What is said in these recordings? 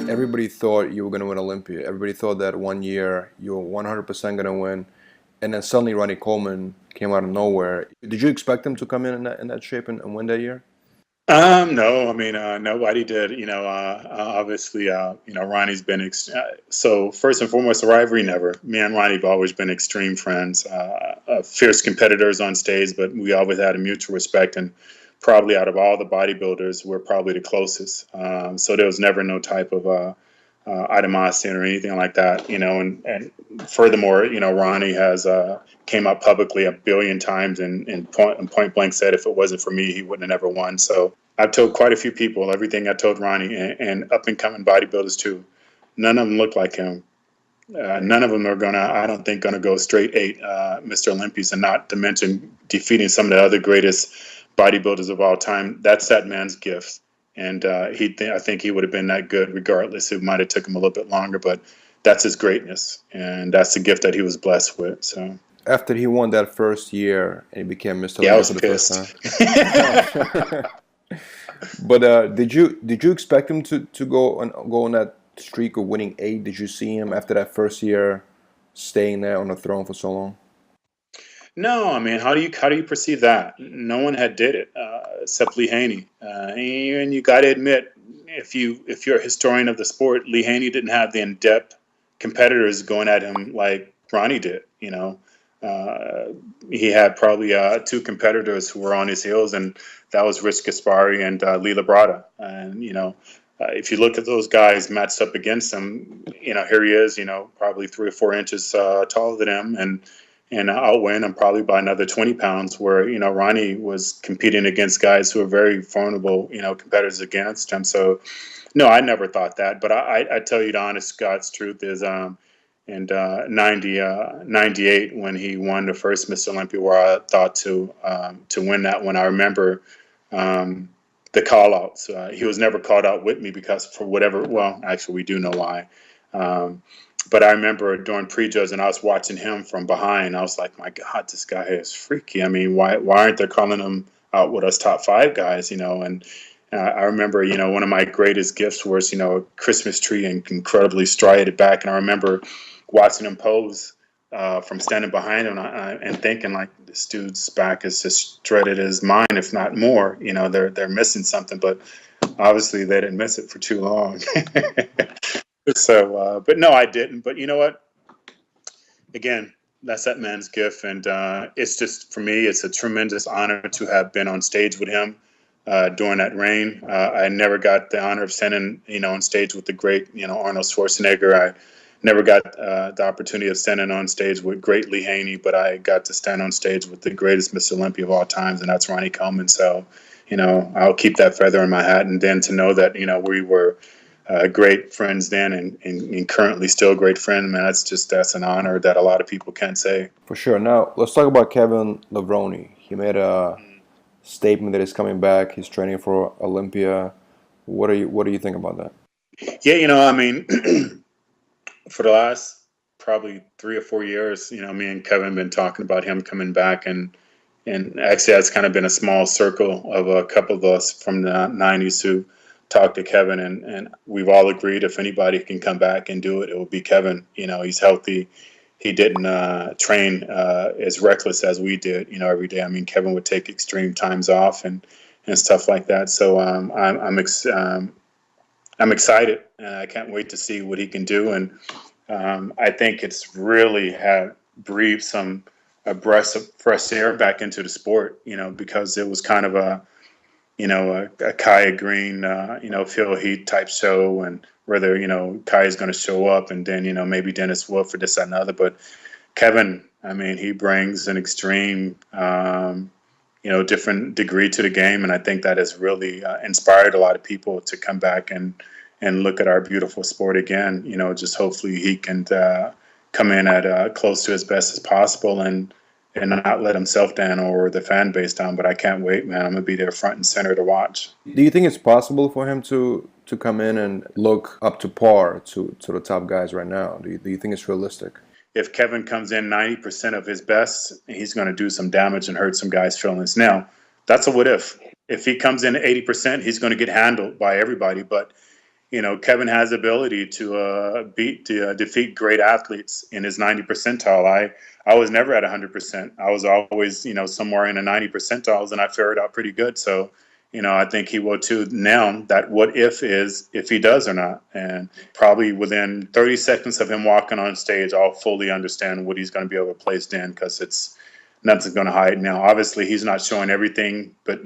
everybody thought you were going to win Olympia. Everybody thought that one year you were 100% going to win, and then suddenly Ronnie Coleman came out of nowhere. Did you expect him to come in that shape and win that year? No, I mean, nobody did. Obviously, Ronnie's been so first and foremost, the rivalry never. Me and Ronnie have always been extreme friends, fierce competitors on stage, but we always had a mutual respect. And probably out of all the bodybuilders, we're probably the closest. So there was never no type of animosity or anything like that. And furthermore, Ronnie has came out publicly a billion times and point blank said if it wasn't for me, he wouldn't have never won. So I've told quite a few people everything I told Ronnie, and up and coming bodybuilders too. None of them look like him. None of them are I don't think, gonna go straight eight Mr. Olympias, and not to mention defeating some of the other greatest bodybuilders of all time. That's that man's gift, and I think he would have been that good regardless. It might have took him a little bit longer, but that's his greatness, and that's the gift that he was blessed with. So After he won that first year and he became Mr. yeah, I Olympia was for the first pissed. time. But did you expect him to go on that streak of winning 8? Did you see him after that first year staying there on the throne for so long? No, I mean, how do you perceive that? No one had did it except Lee Haney, and you got to admit, if you're a historian of the sport, Lee Haney didn't have the in-depth competitors going at him like Ronnie did. He had probably two competitors who were on his heels, and that was Rich Gaspari and Lee Labrada. And if you look at those guys matched up against him, here he is, probably 3 or 4 inches taller than him, and outweighing him probably by another 20 pounds. Where Ronnie was competing against guys who are very formidable, competitors against him. So no, I never thought that. But I tell you, the honest God's truth is, in 98 when he won the first Mr. Olympia, where I thought to win that one. I remember the call outs. He was never called out with me because for whatever. Well, actually, we do know why. But I remember during prejudge, and I was watching him from behind. I was like, my God, this guy is freaky. I mean, why aren't they calling him out with us top 5 guys? And I remember, one of my greatest gifts was, a Christmas tree and incredibly striated back. And I remember watching him pose from standing behind him and thinking, like, this dude's back is just shredded as mine, if not more. They're missing something, but obviously they didn't miss it for too long. So, but no, I didn't. But you know what? Again, that's that man's gift, and it's just, for me, it's a tremendous honor to have been on stage with him during that reign. I never got the honor of standing, on stage with the great, Arnold Schwarzenegger. I never got the opportunity of standing on stage with great Lee Haney, but I got to stand on stage with the greatest Mr. Olympia of all times, and that's Ronnie Coleman. So, I'll keep that feather in my hat, and then to know that, we were great friends then and currently still great friends, man, that's an honor that a lot of people can't say. For sure. Now let's talk about Kevin Levrone. He made a statement that he's coming back. He's training for Olympia. What do you think about that? Yeah, I mean, for the last probably 3 or 4 years, me and Kevin have been talking about him coming back, and actually that's kind of been a small circle of a couple of us from the 90s who talked to Kevin, and we've all agreed if anybody can come back and do it, it will be Kevin. He's healthy. He didn't train as reckless as we did, every day. I mean, Kevin would take extreme times off and stuff like that. So I'm excited, and I can't wait to see what he can do. And I think it's really breathed a breath of fresh air back into the sport, because it was kind of a Kaya Green, Phil Heath type show, and whether, Kaya's going to show up, and then, maybe Dennis Wolf or this, that, and the other. But Kevin, I mean, he brings an extreme, different degree to the game. And I think that has really inspired a lot of people to come back and look at our beautiful sport again. Just hopefully he can come in at close to as best as possible and not let himself down or the fan base down. But I can't wait, man. I'm going to be there front and center to watch. Do you think it's possible for him to come in and look up to par to the top guys right now? Do you think it's realistic? If Kevin comes in 90% of his best, he's going to do some damage and hurt some guys' feelings. Now, that's a what if. If he comes in 80%, he's going to get handled by everybody. But Kevin has the ability to defeat great athletes in his 90 percentile. I was never at 100%. I was always, somewhere in the 90 percentiles, and I fared out pretty good. So, I think he will too. Now that what is if he does or not, and probably within 30 seconds of him walking on stage, I'll fully understand what he's going to be able to place in, because it's nothing's going to hide. Now, obviously, he's not showing everything, but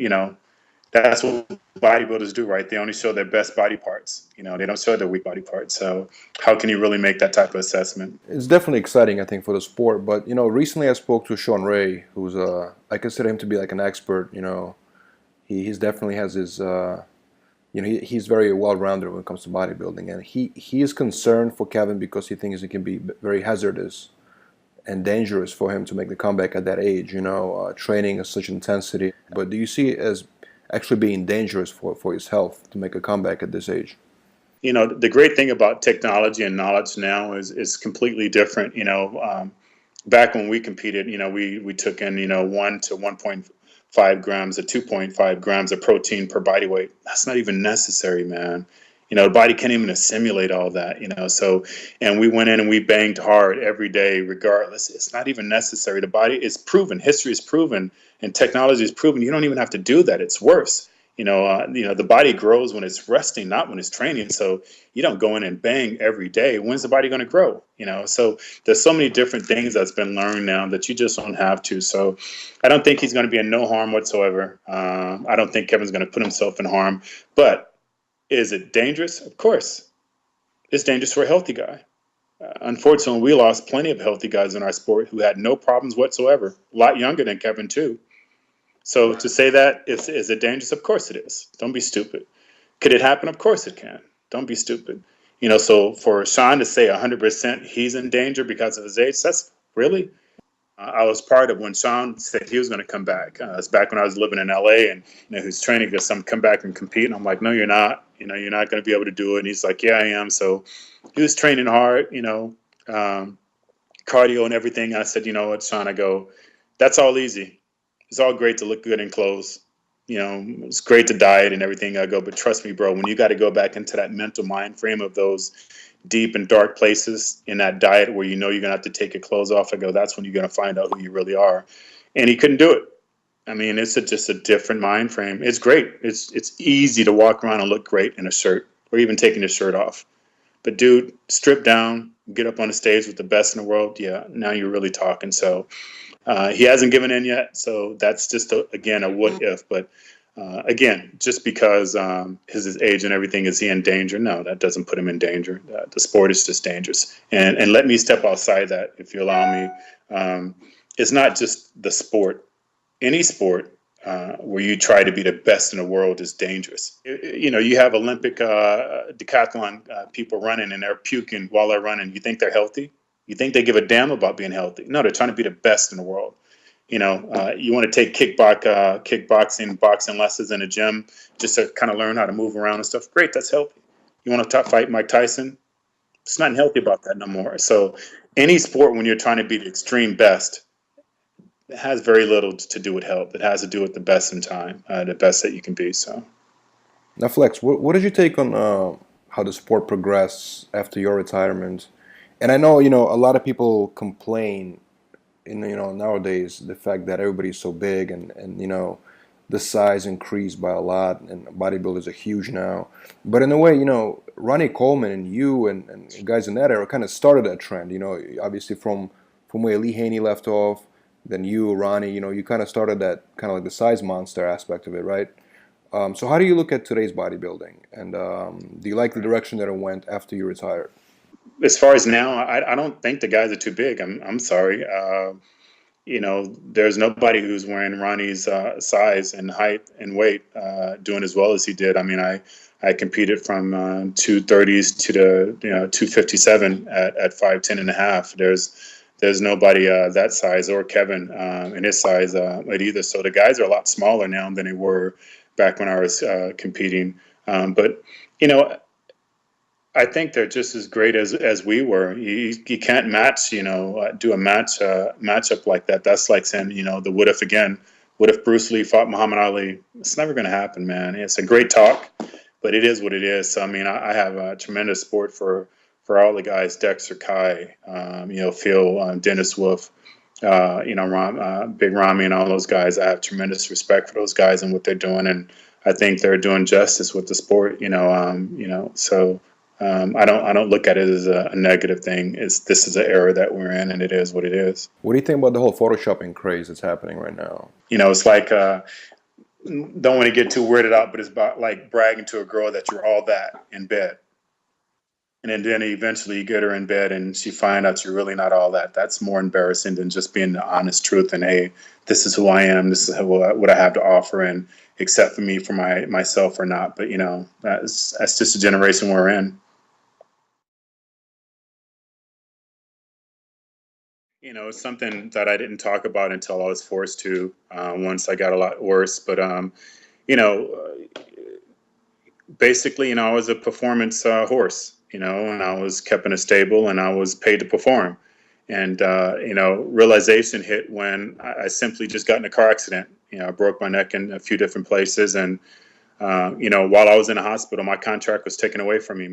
that's what bodybuilders do, right? They only show their best body parts. They don't show their weak body parts. So how can you really make that type of assessment? It's definitely exciting, I think, for the sport. But recently I spoke to Shawn who's I consider him to be like an expert. He's definitely has his he's very well-rounded when it comes to bodybuilding, and he is concerned for Kevin because he thinks it can be very hazardous and dangerous for him to make the comeback at that age. Training at such intensity. But do you see it as actually being dangerous for his health to make a comeback at this age? The great thing about technology and knowledge now is completely different. Back when we competed, we took in 1 to 1.5 grams to 2.5 grams of protein per body weight. That's not even necessary, man. The body can't even assimilate all that. So, and we went in and we banged hard every day regardless. It's not even necessary. The body is proven, history is proven, and technology is proven. You don't even have to do that. It's worse. The body grows when it's resting, not when it's training. So you don't go in and bang every day. When's the body going to grow? So there's so many different things that's been learned now that you just don't have to. So I don't think he's going to be in no harm whatsoever. I don't think Kevin's going to put himself in harm. But is it dangerous? Of course. It's dangerous for a healthy guy. Unfortunately, we lost plenty of healthy guys in our sport who had no problems whatsoever. A lot younger than Kevin, too. So to say that, is it dangerous? Of course it is. Don't be stupid. Could it happen? Of course it can. Don't be stupid. So for Shawn to say 100% he's in danger because of his age, that's really, I was part of when Shawn said he was going to come back. It's back when I was living in LA, and he was training to come back and compete. And I'm like, no, you're not. You're not going to be able to do it. And he's like, yeah, I am. So he was training hard, cardio and everything. I said, you know what, Shawn? I go, that's all easy. It's all great to look good in clothes. It's great to diet and everything. I go, but trust me, bro, when you got to go back into that mental mind frame of those deep and dark places in that diet where you're going to have to take your clothes off, I go, that's when you're going to find out who you really are. And he couldn't do it. I mean, it's just a different mind frame. It's great. It's easy to walk around and look great in a shirt or even taking your shirt off. But dude, strip down, get up on the stage with the best in the world. Yeah, now you're really talking. So he hasn't given in yet. So that's just, again, a what if. But again, just because his age and everything, is he in danger? No, that doesn't put him in danger. The sport is just dangerous. And let me step outside that, if you allow me. It's not just the sport. Any sport where you try to be the best in the world is dangerous. You have Olympic decathlon people running and they're puking while they're running. You think they're healthy? You think they give a damn about being healthy? No, they're trying to be the best in the world. You want to take kickboxing, boxing lessons in a gym just to kind of learn how to move around and stuff. Great, that's healthy. You want to fight Mike Tyson? It's not healthy about that no more. So any sport, when you're trying to be the extreme best, it has very little to do with health. It has to do with the best in time, the best that you can be. So now, Flex, what did you take on how the sport progressed after your retirement? And I know, a lot of people complain nowadays, the fact that everybody's so big and the size increased by a lot and bodybuilders are huge now. But in a way, Ronnie Coleman and you and guys in that era kind of started that trend, obviously from where Lee Haney left off, then you, Ronnie, you kind of started that kind of like the size monster aspect of it, right? So how do you look at today's bodybuilding? And do you like the direction that it went after you retired? As far as now, I don't think the guys are too big. I'm sorry. There's nobody who's wearing Ronnie's size and height and weight doing as well as he did. I mean, I competed from 230s to the 257 at 5'10" and a half. There's nobody that size, or Kevin in his size at either. So the guys are a lot smaller now than they were back when I was competing. But I think they're just as great as we were. You can't match, do a matchup like that. That's like saying, the what if again. What if Bruce Lee fought Muhammad Ali? It's never going to happen, man. It's a great talk, but it is what it is. So I mean, I have a tremendous support for all the guys, Dexter, Kai, Phil, Dennis Wolf, Big Rami, and all those guys. I have tremendous respect for those guys and what they're doing, and I think they're doing justice with the sport. So I don't look at it as a negative thing. This is an era that we're in, and it is what it is. What do you think about the whole photoshopping craze that's happening right now? It's like don't want to get too weirded out, but it's about like bragging to a girl that you're all that in bed. And then eventually you get her in bed and she finds out you're really not all that. That's more embarrassing than just being the honest truth and, hey, this is who I am. This is what I have to offer, and accept for me for myself or not. But, that's just a generation we're in. It's something that I didn't talk about until I was forced to, once I got a lot worse. But, you know, basically, I was a performance horse, and I was kept in a stable and I was paid to perform. And, realization hit when I simply just got in a car accident. I broke my neck in a few different places. And, while I was in the hospital, my contract was taken away from me.